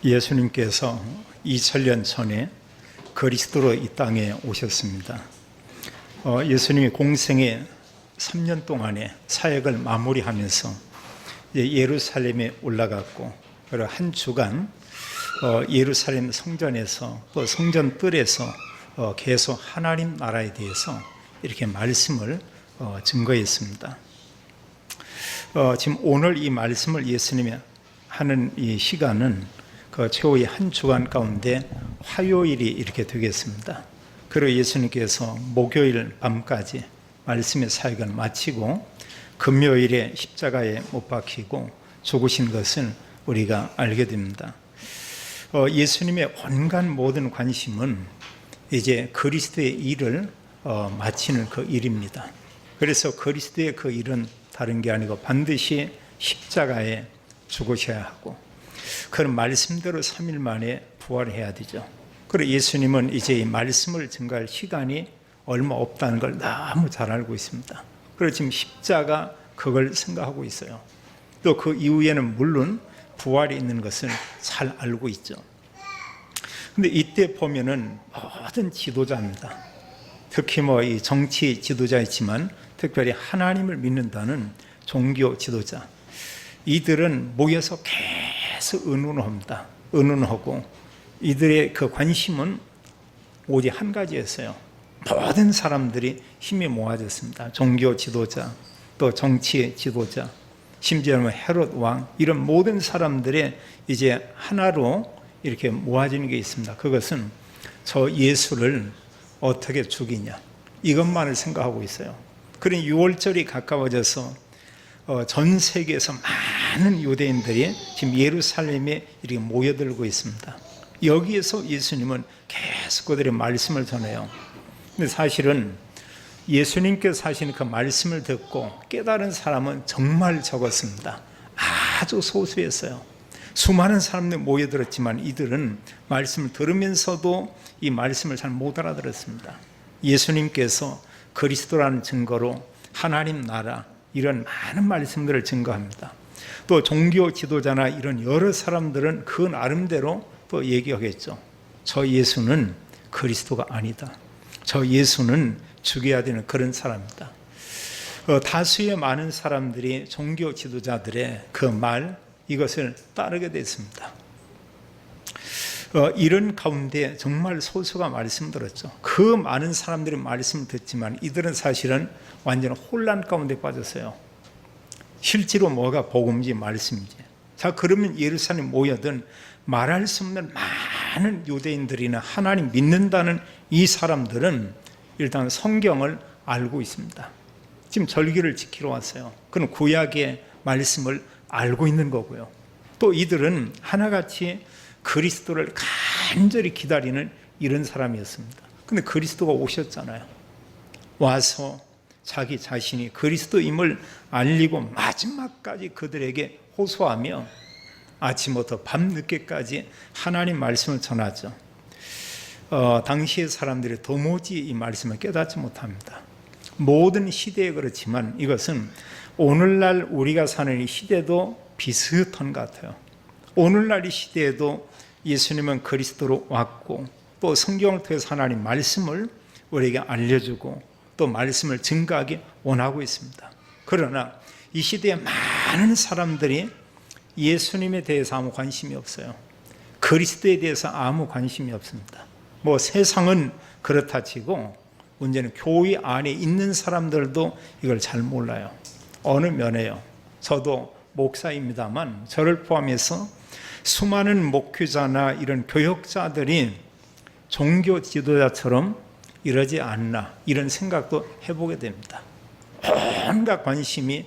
예수님께서 2000년 전에 그리스도로 이 땅에 오셨습니다. 예수님이 공생의 3년 동안의 사역을 마무리하면서 예루살렘에 올라갔고, 그리고 한 주간 예루살렘 성전에서 또 성전 뜰에서 계속 하나님 나라에 대해서 이렇게 말씀을 증거했습니다. 지금 오늘 이 말씀을 예수님이 하는 이 시간은 그 최후의 한 주간 가운데 화요일이 이렇게 되겠습니다. 그리고 예수님께서 목요일 밤까지 말씀의 사역을 마치고 금요일에 십자가에 못 박히고 죽으신 것을 우리가 알게 됩니다. 예수님의 온갖 모든 관심은 이제 그리스도의 일을 마치는 그 일입니다. 그래서 그리스도의 그 일은 다른 게 아니고 반드시 십자가에 죽으셔야 하고, 그런 말씀대로 3일 만에 부활해야 되죠. 그리고 예수님은 이제 이 말씀을 증거할 시간이 얼마 없다는 걸 너무 잘 알고 있습니다. 그리고 지금 십자가 그걸 생각하고 있어요. 또 그 이후에는 물론 부활이 있는 것을 잘 알고 있죠. 근데 이때 보면은 모든 지도자입니다. 특히 이 정치 지도자이지만 특별히 하나님을 믿는다는 종교 지도자, 이들은 모여서 계속 의논합니다. 의논하고 이들의 그 관심은 오직 한 가지였어요. 모든 사람들이 힘이 모아졌습니다. 종교 지도자, 또 정치 지도자, 심지어는 헤롯 왕, 이런 모든 사람들의 이제 하나로 이렇게 모아지는 게 있습니다. 그것은 저 예수를 어떻게 죽이냐, 이것만을 생각하고 있어요. 그러니 6월절이 가까워져서 전 세계에서 많은 유대인들이 지금 예루살렘에 이렇게 모여들고 있습니다. 여기에서 예수님은 계속 그들의 말씀을 전해요. 근데 사실은 예수님께서 하시는 그 말씀을 듣고 깨달은 사람은 정말 적었습니다. 아주 소수였어요. 수많은 사람들이 모여들었지만 이들은 말씀을 들으면서도 이 말씀을 잘 못 알아들었습니다. 예수님께서 그리스도라는 증거로 하나님 나라, 이런 많은 말씀들을 증거합니다. 또 종교 지도자나 이런 여러 사람들은 그 나름대로 또 얘기하겠죠. 저 예수는 그리스도가 아니다. 저 예수는 죽여야 되는 그런 사람이다. 다수의 많은 사람들이 종교 지도자들의 그 말, 이것을 따르게 됐습니다. 이런 가운데 정말 소수가 말씀 들었죠. 그 많은 사람들이 말씀을 듣지만 이들은 사실은 완전 혼란 가운데 빠졌어요. 실제로 뭐가 복음인지 말씀인지. 자, 그러면 예루살렘 모여든 말할 수 없는 많은 유대인들이나 하나님 믿는다는 이 사람들은 일단 성경을 알고 있습니다. 지금 절기를 지키러 왔어요. 그럼 구약의 말씀을 알고 있는 거고요. 또 이들은 하나같이 그리스도를 간절히 기다리는 이런 사람이었습니다. 근데 그리스도가 오셨잖아요. 와서 자기 자신이 그리스도임을 알리고 마지막까지 그들에게 호소하며 아침부터 밤늦게까지 하나님 말씀을 전하죠. 당시의 사람들이 도무지 이 말씀을 깨닫지 못합니다. 모든 시대에 그렇지만 이것은 오늘날 우리가 사는 이 시대도 비슷한 것 같아요. 오늘날 이 시대에도 예수님은 그리스도로 왔고 또 성경을 통해서 하나님 말씀을 우리에게 알려주고 또 말씀을 증거하기 원하고 있습니다. 그러나 이 시대에 많은 사람들이 예수님에 대해서 아무 관심이 없어요. 그리스도에 대해서 아무 관심이 없습니다. 세상은 그렇다 치고 문제는 교회 안에 있는 사람들도 이걸 잘 몰라요. 어느 면에요. 저도 목사입니다만 저를 포함해서 수많은 목회자나 이런 교역자들이 종교 지도자처럼 이러지 않나, 이런 생각도 해보게 됩니다. 온갖 관심이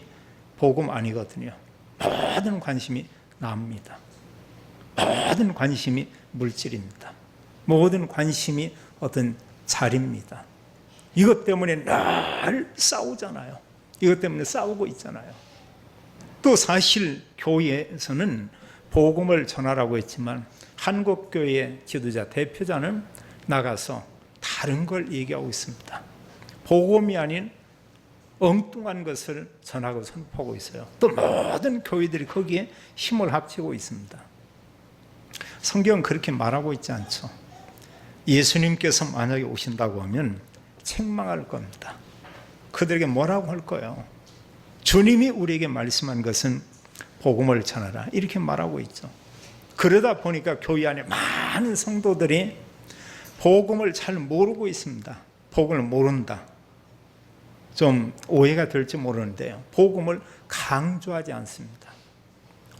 복음 아니거든요. 모든 관심이 나입니다. 모든 관심이 물질입니다. 모든 관심이 어떤 자리입니다. 이것 때문에 늘 싸우잖아요. 이것 때문에 싸우고 있잖아요. 또 사실 교회에서는 복음을 전하라고 했지만 한국교회 지도자 대표자는 나가서 다른 걸 얘기하고 있습니다. 복음이 아닌 엉뚱한 것을 전하고 선포하고 있어요. 또 모든 교회들이 거기에 힘을 합치고 있습니다. 성경은 그렇게 말하고 있지 않죠. 예수님께서 만약에 오신다고 하면 책망할 겁니다. 그들에게 뭐라고 할 거예요? 주님이 우리에게 말씀한 것은 복음을 전하라 이렇게 말하고 있죠. 그러다 보니까 교회 안에 많은 성도들이 복음을 잘 모르고 있습니다. 복음을 모른다. 좀 오해가 될지 모르는데요. 복음을 강조하지 않습니다.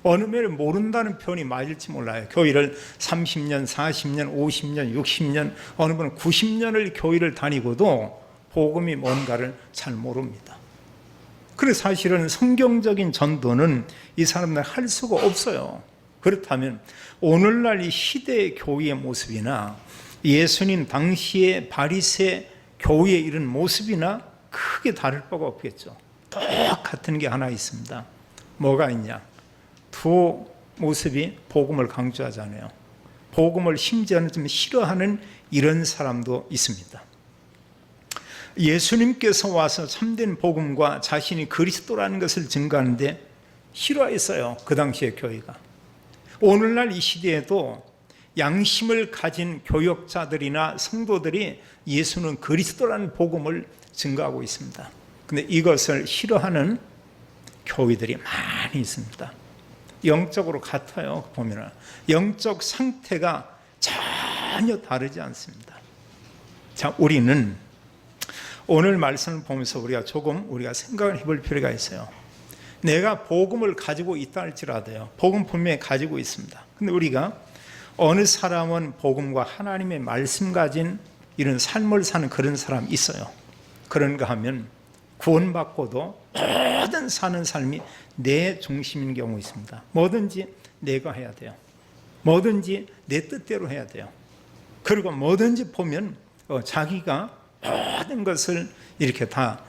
어느 면에 모른다는 표현이 맞을지 몰라요. 교회를 30년, 40년, 50년, 60년, 어느 분은 90년을 교회를 다니고도 복음이 뭔가를 잘 모릅니다. 그래서 사실은 성경적인 전도는 이 사람들 할 수가 없어요. 그렇다면 오늘날 이 시대의 교회의 모습이나 예수님 당시의 바리새 교회의 이런 모습이나 크게 다를 바가 없겠죠. 똑같은 게 하나 있습니다. 뭐가 있냐? 두 모습이 복음을 강조하잖아요. 복음을 심지어는 좀 싫어하는 이런 사람도 있습니다. 예수님께서 와서 참된 복음과 자신이 그리스도라는 것을 증거하는데 싫어했어요. 그 당시의 교회가. 오늘날 이 시대에도 양심을 가진 교역자들이나 성도들이 예수는 그리스도라는 복음을 증거하고 있습니다. 그런데 이것을 싫어하는 교회들이 많이 있습니다. 영적으로 같아요. 보면 영적 상태가 전혀 다르지 않습니다. 자, 우리는 오늘 말씀을 보면서 우리가 생각을 해볼 필요가 있어요. 내가 복음을 가지고 있다 할지라도요. 복음 분명히 가지고 있습니다. 근데 우리가 어느 사람은 복음과 하나님의 말씀 가진 이런 삶을 사는 그런 사람이 있어요. 그런가 하면 구원받고도 모든 사는 삶이 내 중심인 경우 있습니다. 뭐든지 내가 해야 돼요. 뭐든지 내 뜻대로 해야 돼요. 그리고 뭐든지 보면 자기가 모든 것을 이렇게 다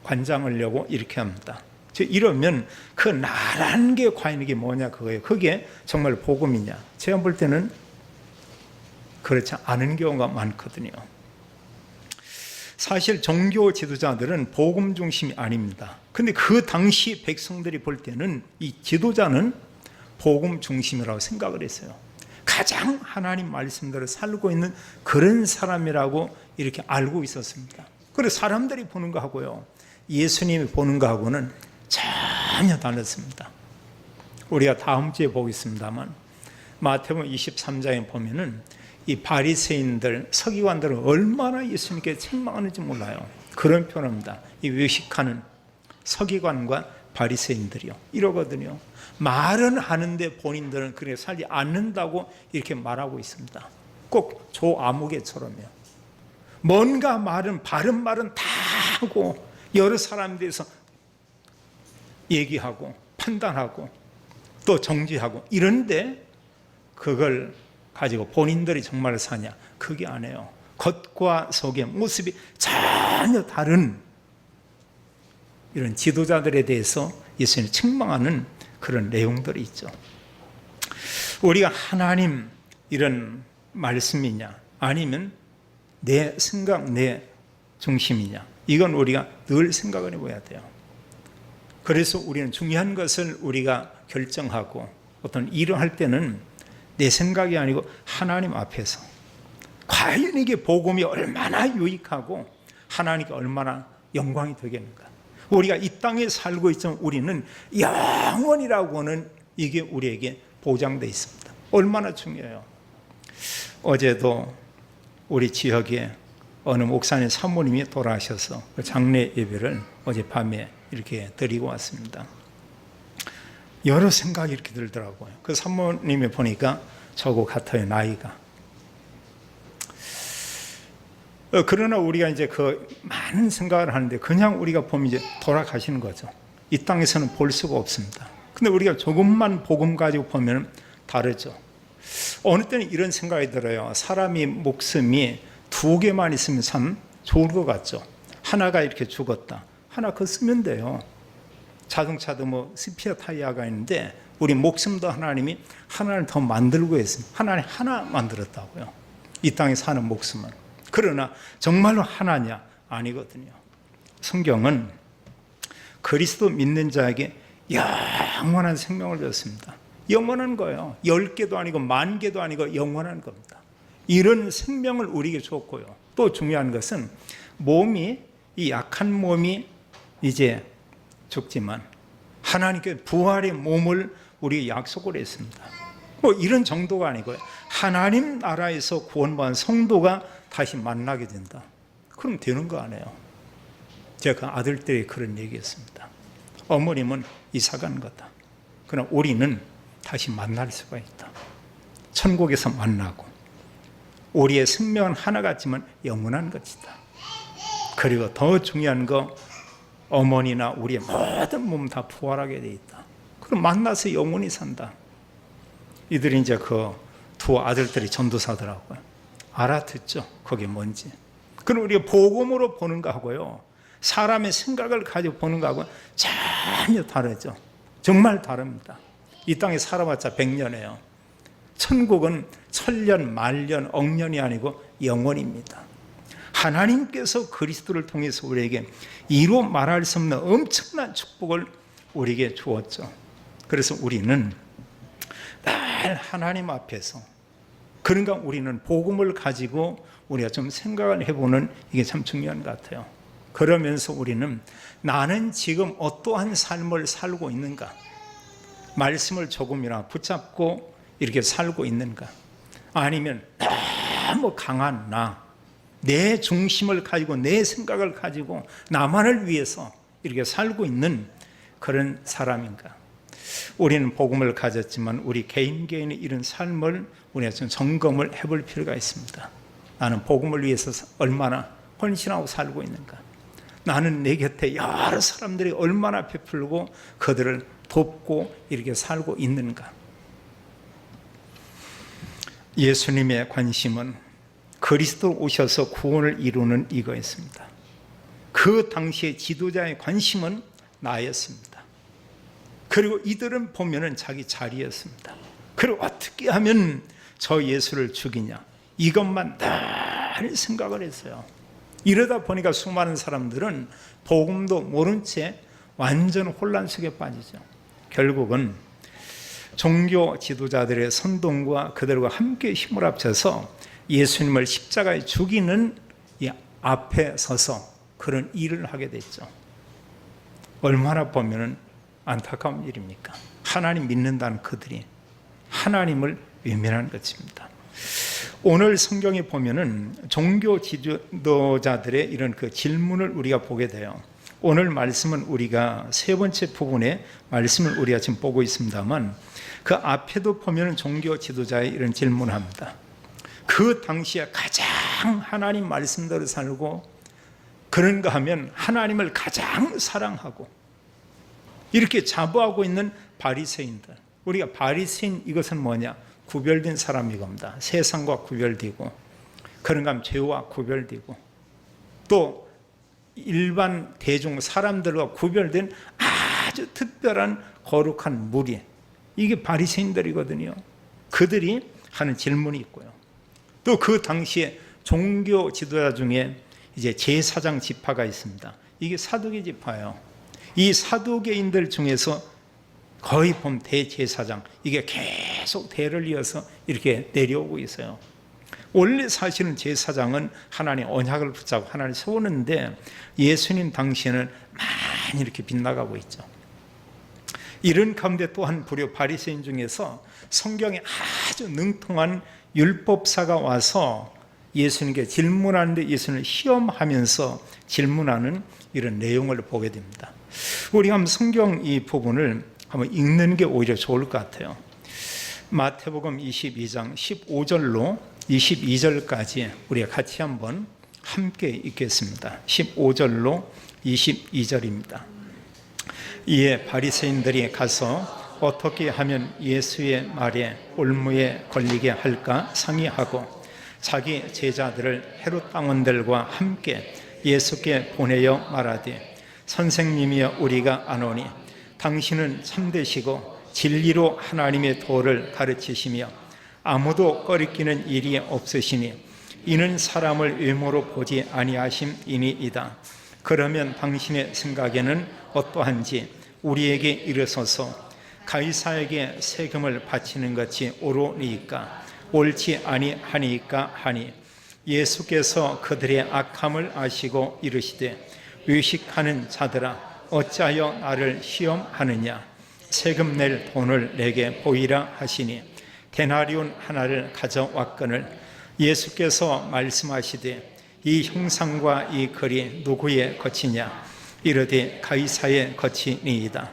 관장하려고 이렇게 합니다. 이러면 그 나라는 게 과연 이게 뭐냐 그거예요. 그게 정말 복음이냐? 제가 볼 때는 그렇지 않은 경우가 많거든요. 사실 종교 지도자들은 복음 중심이 아닙니다. 근데 그 당시 백성들이 볼 때는 이 지도자는 복음 중심이라고 생각을 했어요. 가장 하나님 말씀대로 살고 있는 그런 사람이라고 이렇게 알고 있었습니다. 그래서 사람들이 보는 거하고요, 예수님이 보는 거하고는 전혀 달랐습니다. 우리가 다음 주에 보겠습니다만 마태복음 23장에 보면은 이 바리새인들, 서기관들은 얼마나 예수님께 책망하는지 몰라요. 그런 표현입니다. 이 외식하는 서기관과 바리새인들이요, 이러거든요. 말은 하는데 본인들은 그렇게 살지 않는다고 이렇게 말하고 있습니다. 꼭 조아무개처럼요. 뭔가 말은 바른 말은 다 하고 여러 사람에 대해서 얘기하고 판단하고 또 정지하고 이런데 그걸 가지고 본인들이 정말 사냐? 그게 아니에요. 겉과 속의 모습이 전혀 다른 이런 지도자들에 대해서 예수님이 책망하는 그런 내용들이 있죠. 우리가 하나님 이런 말씀이냐 아니면 내 생각, 내 중심이냐, 이건 우리가 늘 생각을 해봐야 돼요. 그래서 우리는 중요한 것을 우리가 결정하고 어떤 일을 할 때는 내 생각이 아니고 하나님 앞에서 과연 이게 복음이 얼마나 유익하고 하나님께 얼마나 영광이 되겠는가. 우리가 이 땅에 살고 있지만 우리는 영원이라고는 이게 우리에게 보장되어 있습니다. 얼마나 중요해요. 어제도 우리 지역에 어느 목사님 사모님이 돌아가셔서 그 장례 예배를 어젯밤에 이렇게 드리고 왔습니다. 여러 생각이 이렇게 들더라고요. 그 사모님이 보니까 저거 같아요, 나이가. 그러나 우리가 이제 그 많은 생각을 하는데 그냥 우리가 보면 이제 돌아가시는 거죠. 이 땅에서는 볼 수가 없습니다. 근데 우리가 조금만 복음 가지고 보면 다르죠. 어느 때는 이런 생각이 들어요. 사람이 목숨이 두 개만 있으면 참 좋을 것 같죠. 하나가 이렇게 죽었다. 하나 그거 쓰면 돼요. 자동차도 뭐 스피어 타이어가 있는데 우리 목숨도 하나님이 하나를 더 만들고 있습니다. 하나님 하나 만들었다고요. 이 땅에 사는 목숨은. 그러나 정말로 하나냐? 아니거든요. 성경은 그리스도 믿는 자에게 영원한 생명을 줬습니다. 영원한 거예요. 10개도 아니고 10,000개도 아니고 영원한 겁니다. 이런 생명을 우리에게 줬고요. 또 중요한 것은 몸이, 이 약한 몸이 이제 죽지만 하나님께 부활의 몸을 우리에게 약속을 했습니다. 뭐 이런 정도가 아니고요. 하나님 나라에서 구원받은 성도가 다시 만나게 된다. 그럼 되는 거 아니에요. 제가 아들들이 그런 얘기했습니다. 어머님은 이사 간 거다. 그러나 우리는 다시 만날 수가 있다. 천국에서 만나고 우리의 생명은 하나 같지만 영원한 것이다. 그리고 더 중요한 거, 어머니나 우리의 모든 몸 다 부활하게 돼 있다. 그럼 만나서 영원히 산다. 이들이 이제 그 두 아들들이 전도사더라고요. 알아듣죠. 그게 뭔지. 그럼 우리가 복음으로 보는 거하고요, 사람의 생각을 가지고 보는 거하고 전혀 다르죠. 정말 다릅니다. 이 땅에 살아봤자 100년이에요. 천국은 천년, 만년, 억년이 아니고 영원입니다. 하나님께서 그리스도를 통해서 우리에게 이루 말할 수 없는 엄청난 축복을 우리에게 주었죠. 그래서 우리는 늘 하나님 앞에서, 그러니까 우리는 복음을 가지고 우리가 좀 생각을 해보는, 이게 참 중요한 것 같아요. 그러면서 우리는 나는 지금 어떠한 삶을 살고 있는가, 말씀을 조금이나 붙잡고 이렇게 살고 있는가, 아니면 너무 강한 내 중심을 가지고 내 생각을 가지고 나만을 위해서 이렇게 살고 있는 그런 사람인가. 우리는 복음을 가졌지만 우리 개인의 이런 삶을 우리가 좀 점검을 해볼 필요가 있습니다. 나는 복음을 위해서 얼마나 헌신하고 살고 있는가, 나는 내 곁에 여러 사람들이 얼마나 베풀고 그들을 돕고 이렇게 살고 있는가. 예수님의 관심은 그리스도 오셔서 구원을 이루는 이거였습니다. 그 당시의 지도자의 관심은 나였습니다. 그리고 이들은 보면은 자기 자리였습니다. 그리고 어떻게 하면 저 예수를 죽이냐, 이것만 늘 생각을 했어요. 이러다 보니까 수많은 사람들은 복음도 모른 채 완전 혼란 속에 빠지죠. 결국은 종교 지도자들의 선동과 그들과 함께 힘을 합쳐서 예수님을 십자가에 죽이는 이 앞에 서서 그런 일을 하게 됐죠. 얼마나 보면은 안타까운 일입니까? 하나님 믿는다는 그들이 하나님을 외면한 것입니다. 오늘 성경에 보면은 종교 지도자들의 이런 그 질문을 우리가 보게 돼요. 오늘 말씀은 우리가 세 번째 부분의 말씀을 우리가 지금 보고 있습니다만, 그 앞에도 보면은 종교 지도자의 이런 질문을 합니다. 그 당시에 가장 하나님 말씀대로 살고, 그런가 하면 하나님을 가장 사랑하고 이렇게 자부하고 있는 바리새인들. 우리가 바리새인, 이것은 뭐냐? 구별된 사람이겁니다. 세상과 구별되고, 그런가 하면 죄와 구별되고, 또 일반 대중 사람들과 구별된 아주 특별한 거룩한 무리, 이게 바리새인들이거든요. 그들이 하는 질문이 있고요. 또 그 당시에 종교 지도자 중에 이제 제사장 지파가 있습니다. 이게 사두개 지파예요. 이 사두개인들 중에서 거의 보면 대제사장, 이게 계속 대를 이어서 이렇게 내려오고 있어요. 원래 사실은 제사장은 하나님 언약을 붙잡고 하나님을 세우는데, 예수님 당시에는 많이 이렇게 빗나가고 있죠. 이런 가운데 또한 불교 바리새인 중에서 성경에 아주 능통한 율법사가 와서 예수님께 질문하는데, 예수님을 시험하면서 질문하는 이런 내용을 보게 됩니다. 우리가 한번 성경 이 부분을 한번 읽는 게 오히려 좋을 것 같아요. 마태복음 22장 15절로 22절까지 우리가 같이 한번 함께 읽겠습니다. 15절로 22절입니다. 이에 바리새인들이 가서 어떻게 하면 예수의 말에 올무에 걸리게 할까 상의하고 자기 제자들을 헤롯 당원들과 함께 예수께 보내어 말하되, 선생님이여 우리가 아노니 당신은 참되시고 진리로 하나님의 도를 가르치시며 아무도 꺼리끼는 일이 없으시니 이는 사람을 외모로 보지 아니하심이니이다. 그러면 당신의 생각에는 어떠한지 우리에게 이르소서. 가이사에게 세금을 바치는 것이 옳으니까 옳지 아니하니까 하니 예수께서 그들의 악함을 아시고 이르시되 외식하는 자들아 어찌하여 나를 시험하느냐 세금 낼 돈을 내게 보이라 하시니 데나리온 하나를 가져왔거늘 예수께서 말씀하시되 이 형상과 이 글이 누구의 것이냐 이르되 가이사의 것이니이다.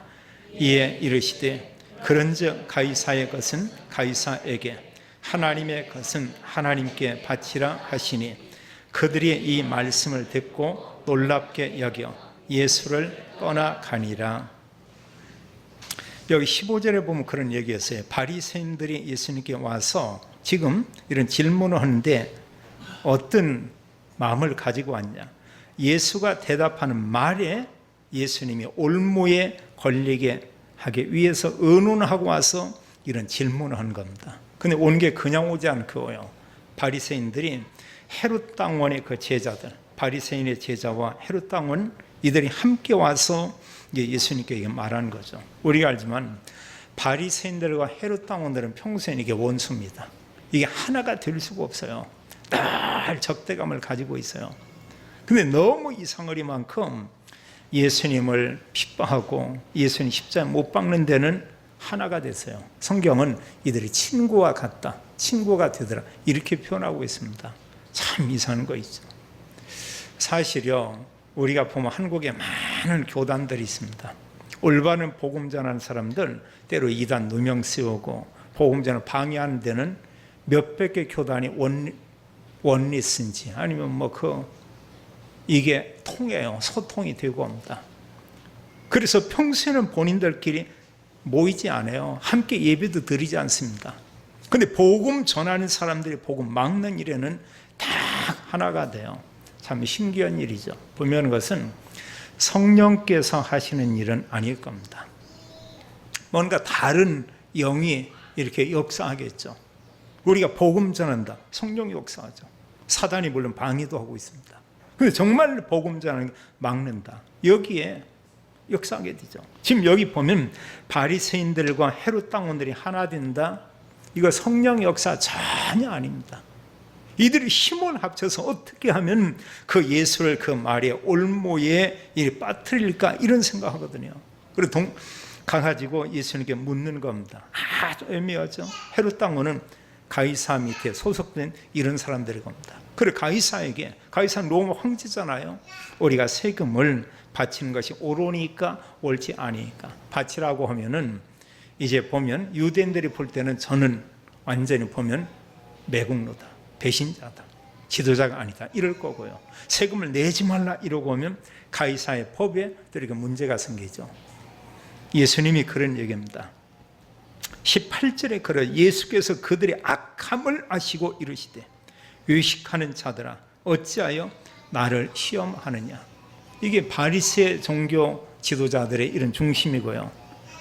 이에 이르시되 그런즉 가이사의 것은 가이사에게 하나님의 것은 하나님께 바치라 하시니 그들이 이 말씀을 듣고 놀랍게 여겨 예수를 떠나가니라. 여기 15절에 보면 그런 얘기였어요. 바리새인들이 예수님께 와서 지금 이런 질문을 하는데 어떤 마음을 가지고 왔냐. 예수가 대답하는 말에 예수님이 올무에 걸리게 하기 위해서 의논하고 와서 이런 질문을 한 겁니다. 근데 온 게 그냥 오지 않고요. 바리새인들이 헤롯 당원의 그 제자들, 바리새인의 제자와 헤롯 당원 이들이 함께 와서 예수님께 말한 거죠. 우리가 알지만 바리새인들과 헤롯 당원들은 평소에 이게 원수입니다. 이게 하나가 될 수가 없어요. 늘 적대감을 가지고 있어요. 근데 너무 이상하리만큼 예수님을 핍박하고 예수님 십자가에 못 박는 데는 하나가 됐어요. 성경은 이들이 친구와 같다, 친구가 되더라 이렇게 표현하고 있습니다. 참 이상한 거 있죠. 사실요, 우리가 보면 한국에 많은 교단들이 있습니다. 올바른 복음 전하는 사람들 때로 이단 누명 세우고 복음 전을 방해하는 데는 몇백 개 교단이 원리스인지 아니면 이게 통해요. 소통이 되고 합니다. 그래서 평소에는 본인들끼리 모이지 않아요. 함께 예배도 드리지 않습니다. 근데 복음 전하는 사람들이 복음 막는 일에는 다 하나가 돼요. 참 신기한 일이죠. 보면 것은 성령께서 하시는 일은 아닐 겁니다. 뭔가 다른 영이 이렇게 역사하겠죠. 우리가 복음 전한다. 성령이 역사하죠. 사단이 물론 방해도 하고 있습니다. 근데 정말 복음 전하는 게 막는다. 여기에 역사하게 되죠. 지금 여기 보면 바리새인들과 헤롯 당원들이 하나 된다. 이거 성령 역사 전혀 아닙니다. 이들이 힘을 합쳐서 어떻게 하면 그 예수를 그 말에 올무에 빠뜨릴까 이런 생각하거든요. 그리고 가가지고 예수님께 묻는 겁니다. 아주 애매하죠. 헤롯 당원은 가이사 밑에 소속된 이런 사람들일 겁니다. 그리고 가이사는 로마 황제잖아요. 우리가 세금을 바치는 것이 옳으니까 옳지 아니니까 바치라고 하면은 이제 보면 유대인들이 볼 때는 저는 완전히 보면 매국노다, 배신자다, 지도자가 아니다 이럴 거고요. 세금을 내지 말라 이러고 오면 가이사의 법에 이렇게 문제가 생기죠. 예수님이 그런 얘기입니다. 18절에 그러 예수께서 그들의 악함을 아시고 이르시되 외식하는 자들아 어찌하여 나를 시험하느냐. 이게 바리새 종교 지도자들의 이런 중심이고요.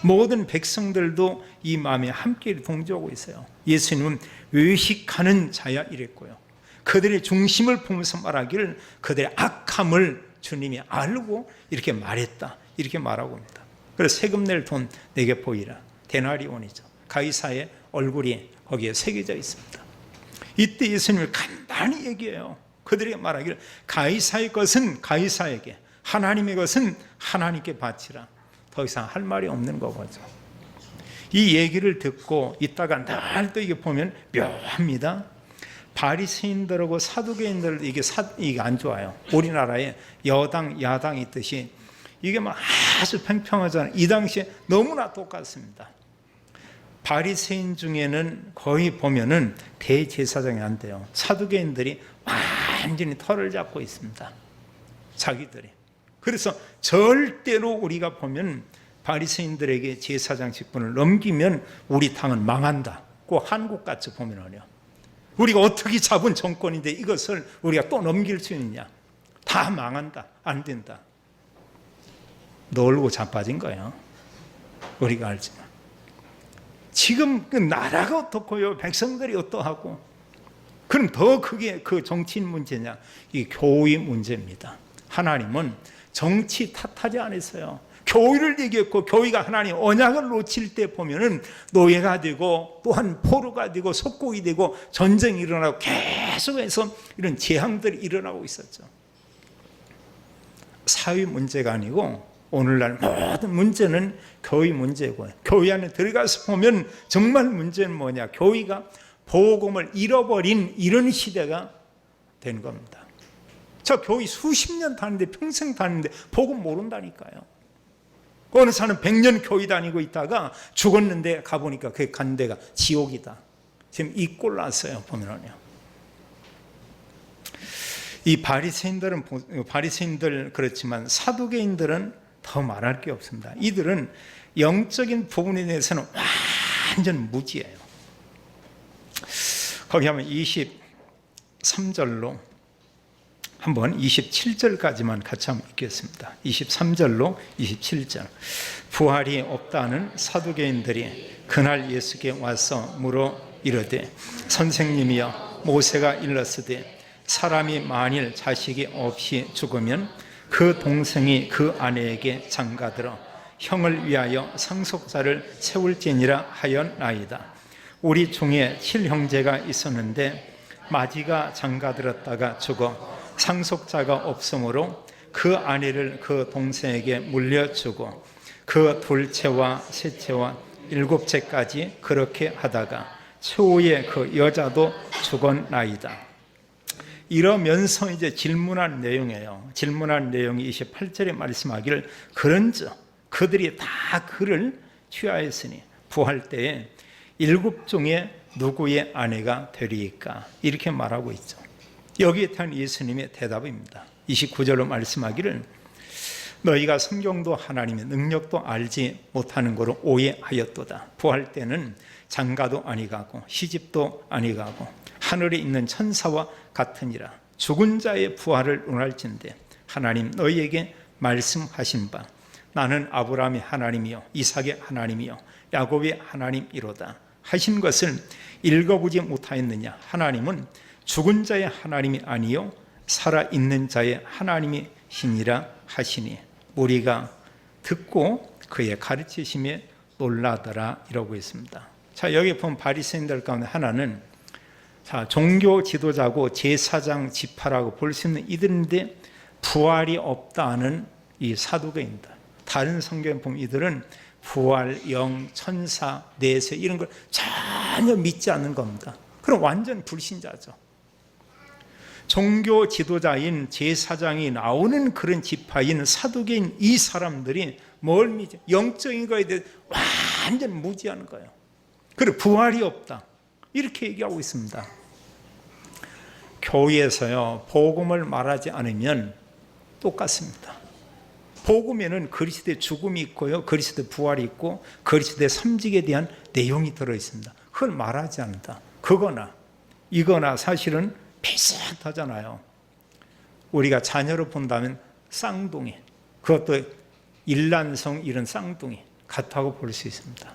모든 백성들도 이 마음에 함께 동조하고 있어요. 예수님은 외식하는 자야 이랬고요. 그들의 중심을 보면서 말하기를 그들의 악함을 주님이 알고 이렇게 말했다. 이렇게 말하고 있습니다. 그래서 세금 낼 돈 내게 보이라. 데나리온이죠. 가이사의 얼굴이 거기에 새겨져 있습니다. 이때 예수님을 간단히 얘기해요. 그들에게 말하기를 가이사의 것은 가이사에게, 하나님의 것은 하나님께 바치라. 더 이상 할 말이 없는 거죠. 이 얘기를 듣고 있다가 날 또 이게 보면 묘합니다. 바리새인들하고 사두개인들 이게 안 좋아요. 우리나라에 여당 야당이 있듯이 이게 막 아주 팽팽하잖아요. 이 당시에 너무나 똑같습니다. 바리새인 중에는 거의 보면은 대제사장이 안 돼요. 사두개인들이 완전히 털을 잡고 있습니다. 자기들이. 그래서 절대로 우리가 보면 바리새인들에게 제사장 직분을 넘기면 우리 당은 망한다. 꼭 한국같이 보면은요. 우리가 어떻게 잡은 정권인데 이것을 우리가 또 넘길 수 있느냐. 다 망한다. 안 된다. 놀고 자빠진 거예요. 우리가 알지만. 지금 그 나라가 어떻고요? 백성들이 어떠하고? 그럼 더 크게 그 정치인 문제냐? 이 교의 문제입니다. 하나님은 정치 탓하지 않았어요. 교회를 얘기했고, 교회가 하나님 언약을 놓칠 때 보면은 노예가 되고 또한 포로가 되고 속국이 되고 전쟁이 일어나고 계속해서 이런 재앙들이 일어나고 있었죠. 사회 문제가 아니고 오늘날 모든 문제는 교회 문제고, 교회 안에 들어가서 보면 정말 문제는 뭐냐, 교회가 복음을 잃어버린 이런 시대가 된 겁니다. 저 교회 수십 년 다니는데, 평생 다니는데 복음 모른다니까요. 어느 사람은 100년 교회 다니고 있다가 죽었는데 가보니까 그 간 데가 지옥이다. 지금 이 꼴 났어요, 보면은요. 이 바리새인들 그렇지만 사두개인들은 더 말할 게 없습니다. 이들은 영적인 부분에 대해서는 완전 무지예요. 거기 하면 23절로 한번 27절까지만 같이 한번 읽겠습니다. 23절로 27절. 부활이 없다는 사두개인들이 그날 예수께 와서 물어 이르되, 선생님이여, 모세가 일렀으되 사람이 만일 자식이 없이 죽으면 그 동생이 그 아내에게 장가들어 형을 위하여 상속자를 세울지니라 하였나이다. 우리 중에 7형제가 있었는데 마지가 장가들었다가 죽어 상속자가 없으므로 그 아내를 그 동생에게 물려주고 그 둘째와 셋째와 일곱째까지 그렇게 하다가 최후의 그 여자도 죽었나이다. 이러면서 이제 질문한 내용이에요. 질문한 내용이 28절에 말씀하기를, 그런즉 그들이 다 그를 취하였으니 부활 때에 7 중에 누구의 아내가 되리이까, 이렇게 말하고 있죠. 여기에 대한 예수님의 대답입니다. 29절로 말씀하기를, 너희가 성경도 하나님의 능력도 알지 못하는 거로 오해하였도다. 부활 때는 장가도 아니가고 시집도 아니가고 하늘에 있는 천사와 같으니라. 죽은 자의 부활을 논할진대 하나님 너희에게 말씀하신 바 나는 아브라함의 하나님이요 이삭의 하나님이요 야곱의 하나님이로다 하신 것을 읽어보지 못하였느냐. 하나님은 죽은 자의 하나님이 아니요 살아있는 자의 하나님이시니라 하시니 우리가 듣고 그의 가르치심에 놀라더라, 이러고 있습니다. 자, 여기 보면 바리새인들 가운데 하나는 종교 지도자고 제사장 지파라고 볼 수 있는 이들인데 부활이 없다는 이 사두개인들. 다른 성경에 보면 이들은 부활, 영, 천사, 내세 이런 걸 전혀 믿지 않는 겁니다. 그럼 완전 불신자죠. 종교 지도자인 제사장이 나오는 그런 지파인 사두개인 이 사람들이 뭘 믿죠? 영적인 거에 대해 완전 무지하는 거예요. 그리고 부활이 없다, 이렇게 얘기하고 있습니다. 교회에서요, 복음을 말하지 않으면 똑같습니다. 복음에는 그리스도의 죽음이 있고요, 그리스도의 부활이 있고 그리스도의 삼직에 대한 내용이 들어있습니다. 그걸 말하지 않는다. 그거나 이거나 사실은 비슷하잖아요. 우리가 자녀로 본다면 쌍둥이, 그것도 일란성 이런 쌍둥이 같다고 볼 수 있습니다.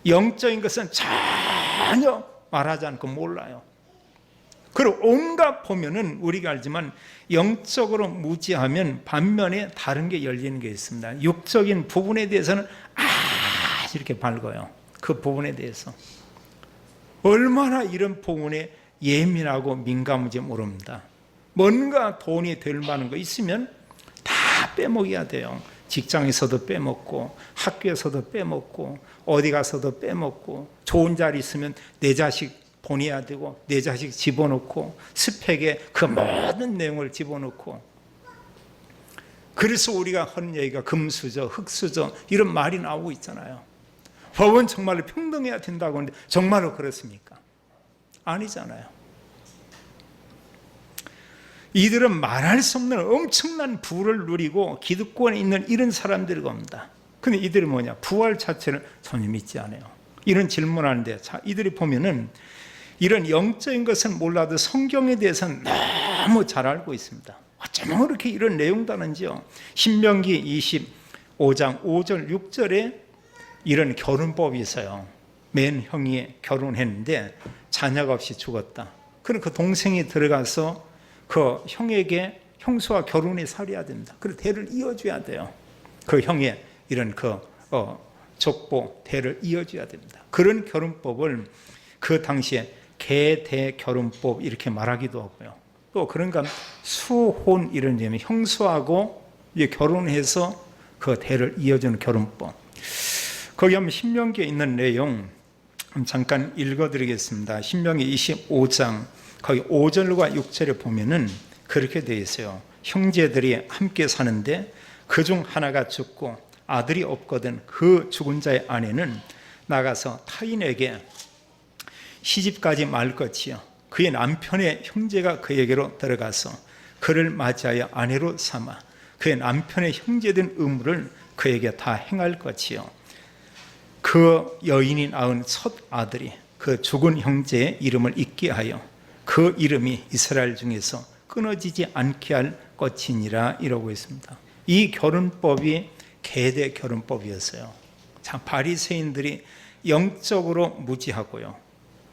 영적인 것은 전혀 말하지 않고 몰라요. 그리고 온갖 보면은 우리가 알지만 영적으로 무지하면 반면에 다른 게 열리는 게 있습니다. 육적인 부분에 대해서는 이렇게 밝아요. 그 부분에 대해서 얼마나 이런 부분에 예민하고 민감한지 모릅니다. 뭔가 돈이 될 만한 거 있으면 다 빼먹어야 돼요. 직장에서도 빼먹고 학교에서도 빼먹고 어디 가서도 빼먹고 좋은 자리 있으면 내 자식 보내야 되고 내 자식 집어넣고 스펙에 그 모든 내용을 집어넣고. 그래서 우리가 하는 얘기가 금수저, 흙수저 이런 말이 나오고 있잖아요. 법은 정말로 평등해야 된다고 하는데 정말로 그렇습니까? 아니잖아요. 이들은 말할 수 없는 엄청난 부를 누리고 기득권에 있는 이런 사람들일 겁니다. 근데 이들이 뭐냐? 부활 자체를 전혀 믿지 않아요. 이런 질문하는데, 자, 이들이 보면은 이런 영적인 것은 몰라도 성경에 대해서는 너무 잘 알고 있습니다. 어쩌면 그렇게 이런 내용도 하는지요. 신명기 25장 5절 6절에 이런 결혼법이 있어요. 맨 형이 결혼했는데 자녀가 없이 죽었다. 그럼 그 동생이 들어가서 그 형에게 형수와 결혼에 살해야 됩니다. 그리고 대를 이어줘야 돼요. 그 형의 이런 족보 대를 이어줘야 됩니다. 그런 결혼법을 그 당시에 계대결혼법 이렇게 말하기도 하고요. 또 그런가 수혼 이런 점이 형수하고 이제 결혼해서 그 대를 이어주는 결혼법. 거기 하면 신명기에 있는 내용 잠깐 읽어드리겠습니다. 신명기 25장 거기 5절과 6절에 보면은 그렇게 되어 있어요. 형제들이 함께 사는데 그중 하나가 죽고 아들이 없거든 그 죽은 자의 아내는 나가서 타인에게 시집가지 말 것이요 그의 남편의 형제가 그에게로 들어가서 그를 맞이하여 아내로 삼아 그의 남편의 형제된 의무를 그에게 다 행할 것이요 그 여인이 낳은 첫 아들이 그 죽은 형제의 이름을 잊게 하여 그 이름이 이스라엘 중에서 끊어지지 않게 할 것이니라 이러고 있습니다. 이 결혼법이 계대 결혼법이었어요. 참 바리새인들이 영적으로 무지하고요.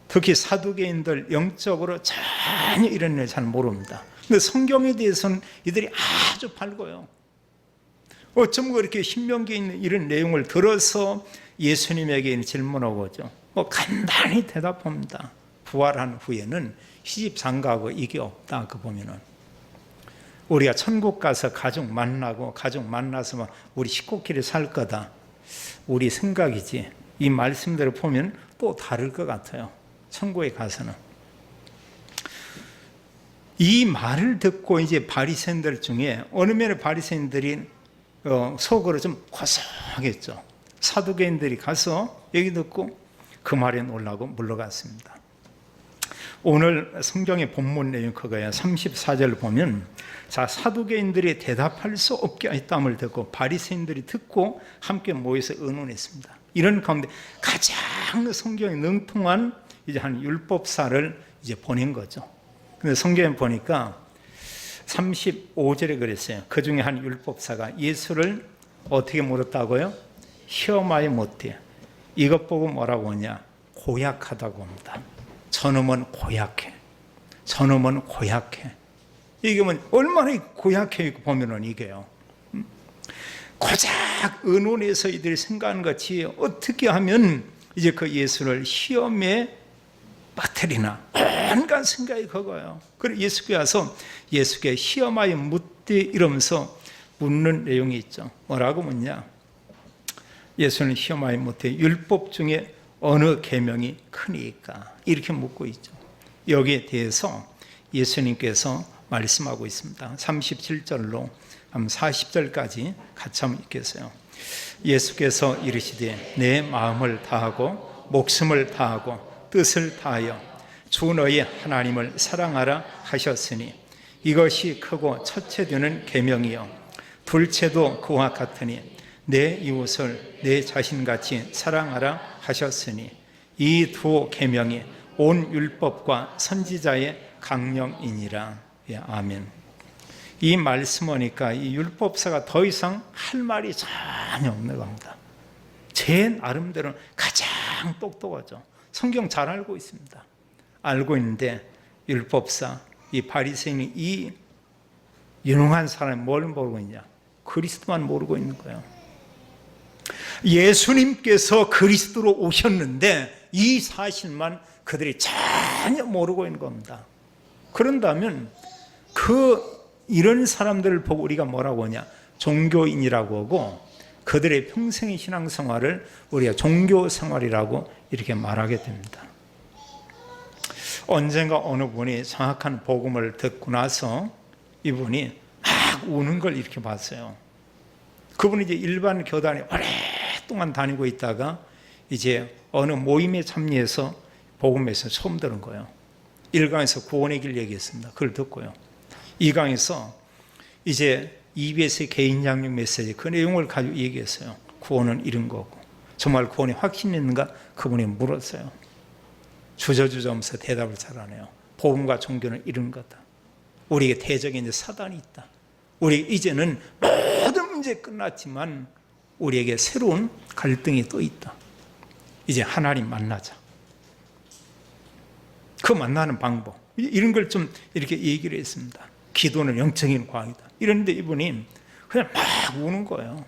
특히 사두개인들 영적으로 전혀 이런 일 잘 모릅니다. 근데 성경에 대해서는 이들이 아주 밝고요. 어쩜 그렇게 신명기에 있는 이런 내용을 들어서 예수님에게 질문하고 오죠. 간단히 대답합니다. 부활한 후에는 시집 장가하고 이게 없다. 그 보면은 우리가 천국 가서 가족 만나고 가족 만나서 우리 식구끼리 살 거다. 우리 생각이지. 이 말씀대로 보면 또 다를 것 같아요. 천국에 가서는. 이 말을 듣고 이제 바리새인들 중에 어느 면에 바리새인들이 속으로 좀 고소하겠죠. 사두개인들이 가서 얘기 듣고 그 말에 놀라고 물러갔습니다. 오늘 성경의 본문 내용 그거예요. 34절 보면 자 사두개인들이 대답할 수 없게 했담을 듣고 바리새인들이 듣고 함께 모여서 의논했습니다. 이런 가운데 가장 성경에 능통한 이제 한 율법사를 이제 보낸 거죠. 근데 성경에 보니까 35절에 그랬어요. 그 중에 한 율법사가 예수를 어떻게 물었다고요? 시험하여 못해. 이것 보고 뭐라고 하냐? 고약하다고 합니다. 저놈은 고약해. 저놈은 고약해. 이게 뭐 얼마나 고약해 보면은 이게요. 고작 의논해서 이들이 생각하는 것이 어떻게 하면 이제 그 예수를 시험에 빠뜨리나 온갖 생각이 그거예요. 그리고 예수께 와서 예수께 시험하여 묻되 이러면서 묻는 내용이 있죠. 뭐라고 묻냐? 예수는 시험하여 묻되 율법 중에 어느 계명이 크니까 이렇게 묻고 있죠. 여기에 대해서 예수님께서 말씀하고 있습니다. 37절로 40절까지 같이 한번 읽겠어요. 예수께서 이르시되 내 마음을 다하고 목숨을 다하고 뜻을 다하여 주 너희 하나님을 사랑하라 하셨으니 이것이 크고 첫째 되는 계명이요 둘째도 그와 같으니 내 이웃을 내 자신같이 사랑하라 하셨으니 이 두 계명이 온 율법과 선지자의 강령이니라. 예, 아멘. 이 말씀하니까 이 율법사가 더 이상 할 말이 전혀 없는 겁니다. 제 나름대로는 가장 똑똑하죠. 성경 잘 알고 있습니다. 알고 있는데 율법사, 이 바리새인이 이 유능한 사람이 뭘 모르고 있냐? 그리스도만 모르고 있는 거예요. 예수님께서 그리스도로 오셨는데 이 사실만 그들이 전혀 모르고 있는 겁니다. 그런다면 이런 사람들을 보고 우리가 뭐라고 하냐? 종교인이라고 하고 그들의 평생의 신앙생활을 우리가 종교생활이라고 이렇게 말하게 됩니다. 언젠가 어느 분이 정확한 복음을 듣고 나서 이분이 막 우는 걸 이렇게 봤어요. 그분이 이제 일반 교단에 오랫동안 다니고 있다가 이제 어느 모임에 참여해서 복음에서 처음 들은 거예요. 1강에서 구원의 길 얘기했습니다. 그걸 듣고요. 2강에서 이제 EBS의 개인 양육 메시지 그 내용을 가지고 얘기했어요. 구원은 이런 거고 정말 구원이 확신이 있는가? 그분이 물었어요. 주저주저하면서 대답을 잘하네요. 복음과 종교는 이런 거다. 우리에게 대적인 이제 사단이 있다. 우리 이제는 모든 문제 끝났지만 우리에게 새로운 갈등이 또 있다. 이제 하나님 만나자. 그 만나는 방법 이런 걸 좀 이렇게 얘기를 했습니다. 기도는 영적인 과학이다. 이런데 이분이 그냥 막 우는 거예요.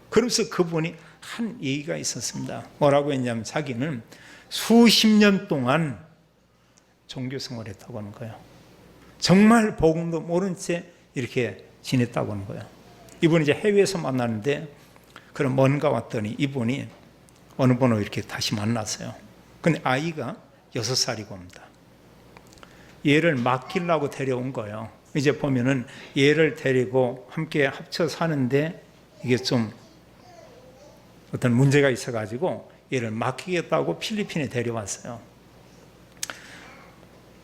그러면서 그분이 한 얘기가 있었습니다. 뭐라고 했냐면 자기는 수십 년 동안 종교 생활을 했다고 하는 거예요. 정말 복음도 모른 채 이렇게 지냈다고 하는 거예요. 이분이 이제 해외에서 만났는데 그럼 뭔가 왔더니 이분이 어느 번호 이렇게 다시 만났어요. 근데 아이가 6살이고 옵니다. 얘를 맡기려고 데려온 거예요. 이제 보면은 얘를 데리고 함께 합쳐 사는데 이게 좀 어떤 문제가 있어가지고 얘를 맡기겠다고 필리핀에 데려왔어요.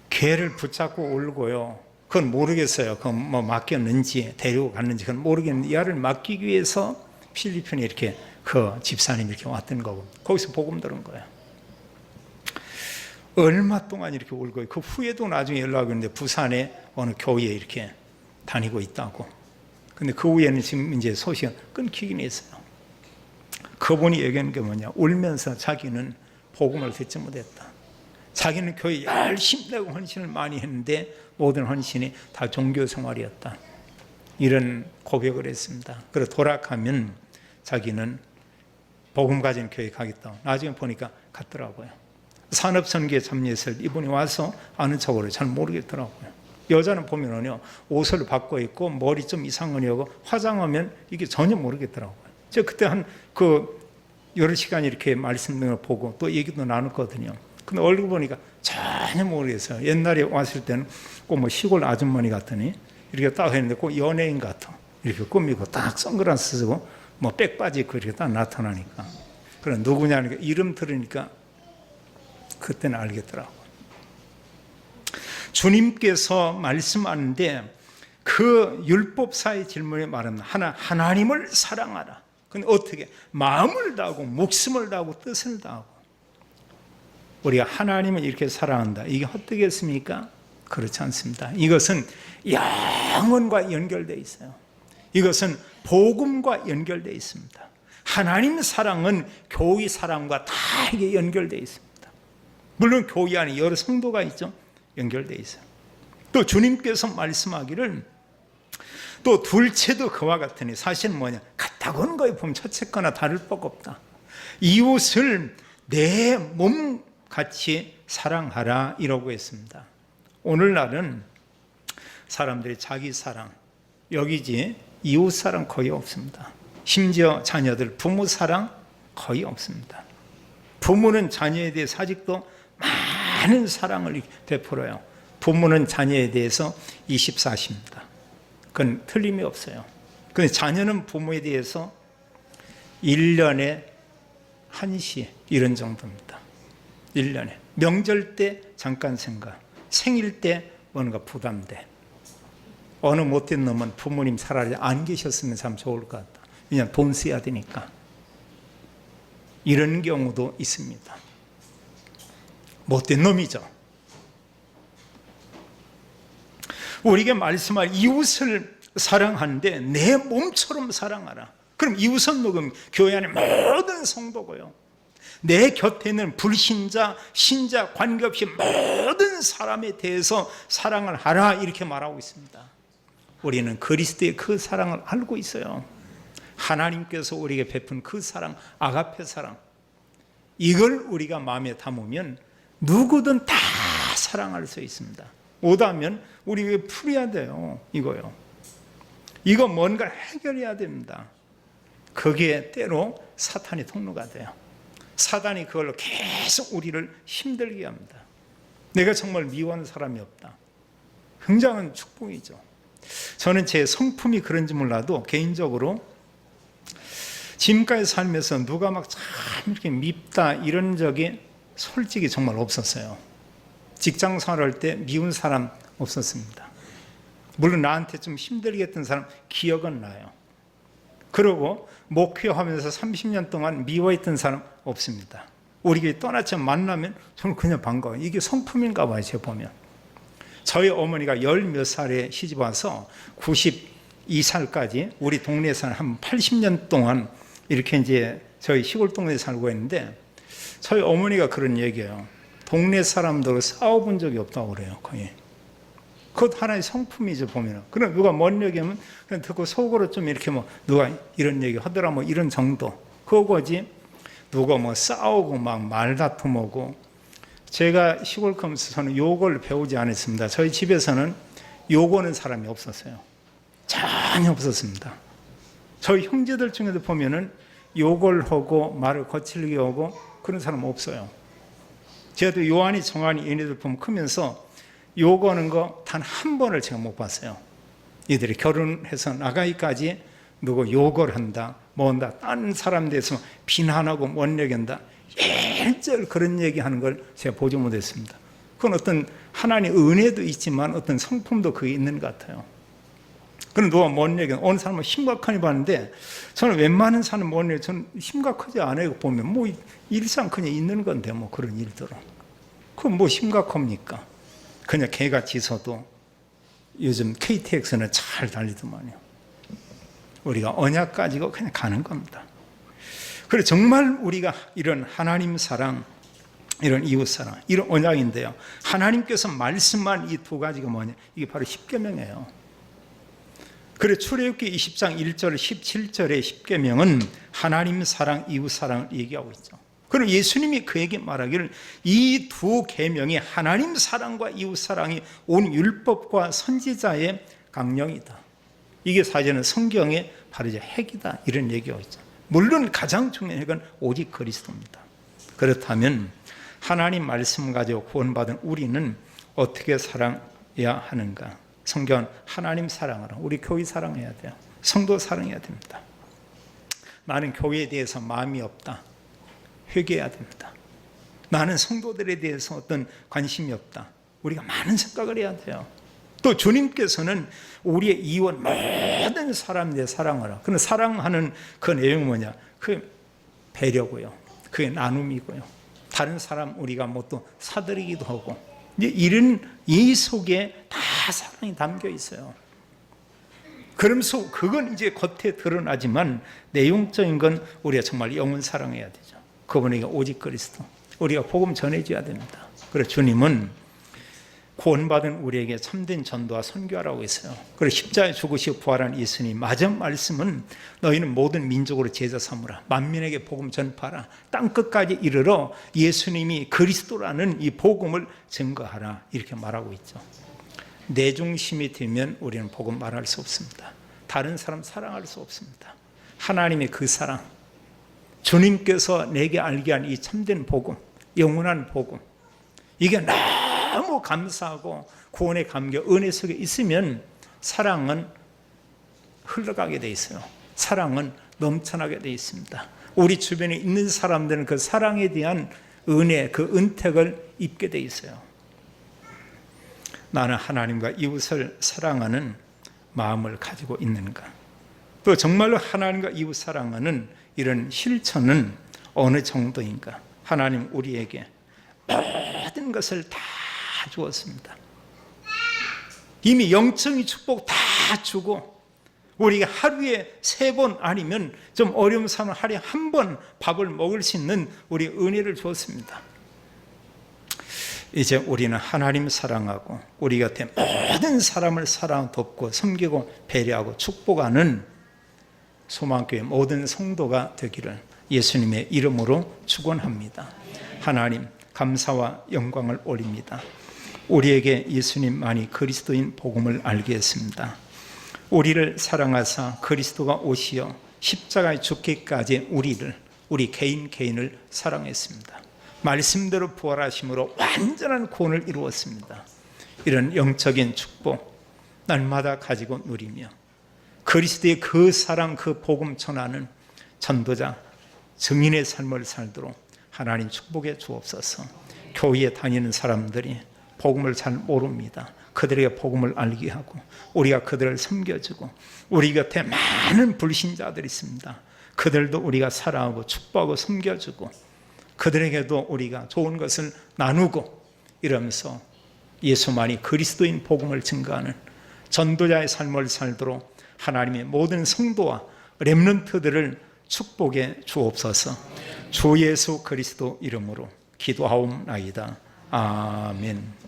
걔를 붙잡고 울고요. 그건 모르겠어요. 그건 뭐 맡겼는지 데리고 갔는지 그건 모르겠는데 얘를 맡기기 위해서 필리핀에 이렇게 그 집사님이 이렇게 왔던 거고 거기서 복음 들은 거예요. 얼마 동안 이렇게 울고 그 후에도 나중에 연락이 오는데 부산에 어느 교회에 이렇게 다니고 있다고. 근데 그 후에는 지금 이제 소식은 끊기긴 했어요. 그분이 얘기하는 게 뭐냐, 울면서 자기는 복음을 듣지 못했다. 자기는 교회 열심히 내고 헌신을 많이 했는데 모든 헌신이 다 종교 생활이었다. 이런 고백을 했습니다. 그래서 돌아가면 자기는 복음 가진 교회 가겠다. 나중에 보니까 갔더라고요. 산업선교에 참여했을 때 이분이 와서 아는 척으로 잘 모르겠더라고요. 여자는 보면은요, 옷을 바꿔 입고 머리 좀 이상하게 하고 화장하면 이게 전혀 모르겠더라고요. 제가 그때 여러 시간 이렇게 말씀 등을 보고 또 얘기도 나눴거든요. 근데 얼굴 보니까 전혀 모르겠어요. 옛날에 왔을 때는 꼭 뭐 시골 아주머니 같더니 이렇게 딱 했는데 꼭 연예인 같아. 이렇게 꾸미고 딱 선글라스 쓰고 뭐 백바지 입고 이렇게 딱 나타나니까. 그래 누구냐니까 이름 들으니까 그때는 알겠더라고요. 주님께서 말씀하는데 그 율법사의 질문에 말하는 하나님을 사랑하라. 근데 어떻게? 마음을 다하고 목숨을 다하고 뜻을 다하고. 우리가 하나님을 이렇게 사랑한다. 이게 헛되겠습니까? 그렇지 않습니다. 이것은 영혼과 연결되어 있어요. 이것은 복음과 연결되어 있습니다. 하나님 사랑은 교회 사랑과 다 이게 연결되어 있습니다. 물론 교회 안에 여러 성도가 있죠. 연결되어 있어요. 또 주님께서 말씀하기를 또 둘째도 그와 같으니 사실은 뭐냐? 같다고 하는 거에 보면 첫째 거나 다를 바가 없다. 이웃을 내 몸같이 사랑하라 이라고 했습니다. 오늘날은 사람들이 자기 사랑, 여기지 이웃 사랑 거의 없습니다. 심지어 자녀들 부모 사랑 거의 없습니다. 부모는 자녀에 대해서 아직도 많은 사랑을 베풀어요. 부모는 자녀에 대해서 24시입니다. 그건 틀림이 없어요. 그런데 자녀는 부모에 대해서 1년에 1시 이런 정도입니다. 1년에. 명절 때 잠깐 생각, 생일 때 뭔가 부담돼. 어느 못된 놈은 부모님 차라리 안 계셨으면 참 좋을 것 같다. 왜냐하면 돈 써야 되니까. 이런 경우도 있습니다. 못된 놈이죠. 우리에게 말씀할 이웃을 사랑하는데 내 몸처럼 사랑하라. 그럼 이웃은 누구면 교회 안에 모든 성도고요. 내 곁에 있는 불신자, 신자 관계없이 모든 사람에 대해서 사랑을 하라 이렇게 말하고 있습니다. 우리는 그리스도의 그 사랑을 알고 있어요. 하나님께서 우리에게 베푼 그 사랑, 아가페 사랑. 이걸 우리가 마음에 담으면 누구든 다 사랑할 수 있습니다. 못하면 우리에게 풀어야 돼요. 이거요. 이거 뭔가 해결해야 됩니다. 그게 때로 사탄의 통로가 돼요. 사단이 그걸로 계속 우리를 힘들게 합니다. 내가 정말 미워하는 사람이 없다. 굉장한 축복이죠. 저는 제 성품이 그런지 몰라도 개인적으로 지금까지 살면서 누가 막 참 이렇게 밉다 이런 적이 솔직히 정말 없었어요. 직장 생활할 때 미운 사람 없었습니다. 물론 나한테 좀 힘들게 했던 사람 기억은 나요. 그리고 목회하면서 30년 동안 미워했던 사람 없습니다. 우리 교회 떠났지만 만나면 저는 그냥 반가워요. 이게 성품인가 봐요. 제가 보면. 저희 어머니가 10몇 살에 시집 와서 92살까지 우리 동네에서 한 80년 동안 이렇게 이제 저희 시골 동네에 살고 있는데 저희 어머니가 그런 얘기예요. 동네 사람들하고 싸워본 적이 없다고 그래요. 거의. 그것 하나의 성품이죠, 보면은. 그럼 누가 뭔 얘기하면 그냥 듣고 속으로 좀 이렇게 뭐 누가 이런 얘기 하더라 뭐 이런 정도. 그거지. 누가 뭐 싸우고 막 말다툼하고. 제가 시골 검사서는 욕을 배우지 않았습니다. 저희 집에서는 욕하는 사람이 없었어요. 전혀 없었습니다. 저희 형제들 중에도 보면은 욕을 하고 말을 거칠게 하고 그런 사람 없어요. 제가 요한이 정한이 얘네들 보면 크면서 욕하는 거 단 한 번을 제가 못 봤어요. 이들이 결혼해서 나가기까지 누구 욕을 한다, 뭐 한다, 다른 사람 대해서 비난하고 못 얘기한다, 일절 그런 얘기하는 걸 제가 보지 못했습니다. 그건 어떤 하나님의 은혜도 있지만 어떤 성품도 그게 있는 것 같아요. 그럼 누가 뭔 얘기, 어느 사람은 심각하게 봤는데 저는 웬만한 사람 뭔 얘기, 저는 심각하지 않아요. 보면 뭐 일상 그냥 있는 건데 뭐 그런 일들은. 그럼 뭐 심각합니까? 그냥 개같이 있어도 요즘 KTX는 잘 달리더만요. 우리가 언약 가지고 그냥 가는 겁니다. 그래서 정말 우리가 이런 하나님 사랑, 이런 이웃 사랑, 이런 언약인데요. 하나님께서 말씀한 이 두 가지가 뭐냐? 이게 바로 십계명이에요. 그래서 출애굽기 20장 1절 17절의 십계명은 하나님 사랑, 이웃 사랑을 얘기하고 있죠. 그럼 예수님이 그에게 말하기를 이 두 계명이 하나님 사랑과 이웃 사랑이 온 율법과 선지자의 강령이다. 이게 사실은 성경의 바로 이제 핵이다. 이런 얘기가 있죠. 물론 가장 중요한 핵은 오직 그리스도입니다. 그렇다면 하나님 말씀 가지고 구원받은 우리는 어떻게 살아야 하는가? 성경은 하나님 사랑하라. 우리 교회 사랑해야 돼요. 성도 사랑해야 됩니다. 나는 교회에 대해서 마음이 없다. 회개해야 됩니다. 나는 성도들에 대해서 어떤 관심이 없다. 우리가 많은 생각을 해야 돼요. 또 주님께서는 우리의 이원 모든 사람들의 사랑하라. 그런 사랑하는 그 내용은 뭐냐? 그 배려고요. 그게 나눔이고요. 다른 사람 우리가 뭐 또 사드리기도 하고 이런 이 속에 다 사랑이 담겨 있어요. 그러면서 그건 이제 겉에 드러나지만 내용적인 건 우리가 정말 영원 사랑해야 되죠. 그분에게 오직 그리스도. 우리가 복음 전해줘야 됩니다. 그래서 주님은 구원받은 우리에게 참된 전도와 선교하라고 했어요. 그래서 십자가에 죽으시고 부활한 예수님 마지막 말씀은 너희는 모든 민족으로 제자 삼으라. 만민에게 복음 전파하라. 땅끝까지 이르러 예수님이 그리스도라는 이 복음을 증거하라. 이렇게 말하고 있죠. 내 중심이 되면 우리는 복음 말할 수 없습니다. 다른 사람 사랑할 수 없습니다. 하나님의 그 사랑, 주님께서 내게 알게 한 이 참된 복음, 영원한 복음, 이게 너무 감사하고 구원의 감격, 은혜 속에 있으면 사랑은 흘러가게 돼 있어요. 사랑은 넘쳐나게 돼 있습니다. 우리 주변에 있는 사람들은 그 사랑에 대한 은혜, 그 은택을 입게 돼 있어요. 나는 하나님과 이웃을 사랑하는 마음을 가지고 있는가? 또 정말로 하나님과 이웃 사랑하는 이런 실천은 어느 정도인가? 하나님 우리에게 모든 것을 다 주었습니다. 이미 영적인 축복 다 주고 우리가 하루에 3번 아니면 좀 어려운 사람은 하루에 1번 밥을 먹을 수 있는 우리 은혜를 주었습니다. 이제 우리는 하나님 사랑하고 우리 곁에 모든 사람을 사랑 돕고 섬기고 배려하고 축복하는 소망교회 모든 성도가 되기를 예수님의 이름으로 축원합니다. 하나님 감사와 영광을 올립니다. 우리에게 예수님만이 그리스도인 복음을 알게 했습니다. 우리를 사랑하사 그리스도가 오시어 십자가에 죽기까지 우리 개인을 사랑했습니다. 말씀대로 부활하심으로 완전한 구원을 이루었습니다. 이런 영적인 축복 날마다 가지고 누리며 그리스도의 그 사랑, 그 복음 전하는 전도자, 증인의 삶을 살도록 하나님 축복해 주옵소서. 교회에 다니는 사람들이 복음을 잘 모릅니다. 그들에게 복음을 알게 하고 우리가 그들을 섬겨주고 우리 곁에 많은 불신자들이 있습니다. 그들도 우리가 사랑하고 축복하고 섬겨주고 그들에게도 우리가 좋은 것을 나누고 이러면서 예수만이 그리스도인 복음을 증거하는 전도자의 삶을 살도록 하나님의 모든 성도와 렘넌트들을 축복해 주옵소서. 주 예수 그리스도 이름으로 기도하옵나이다. 아멘.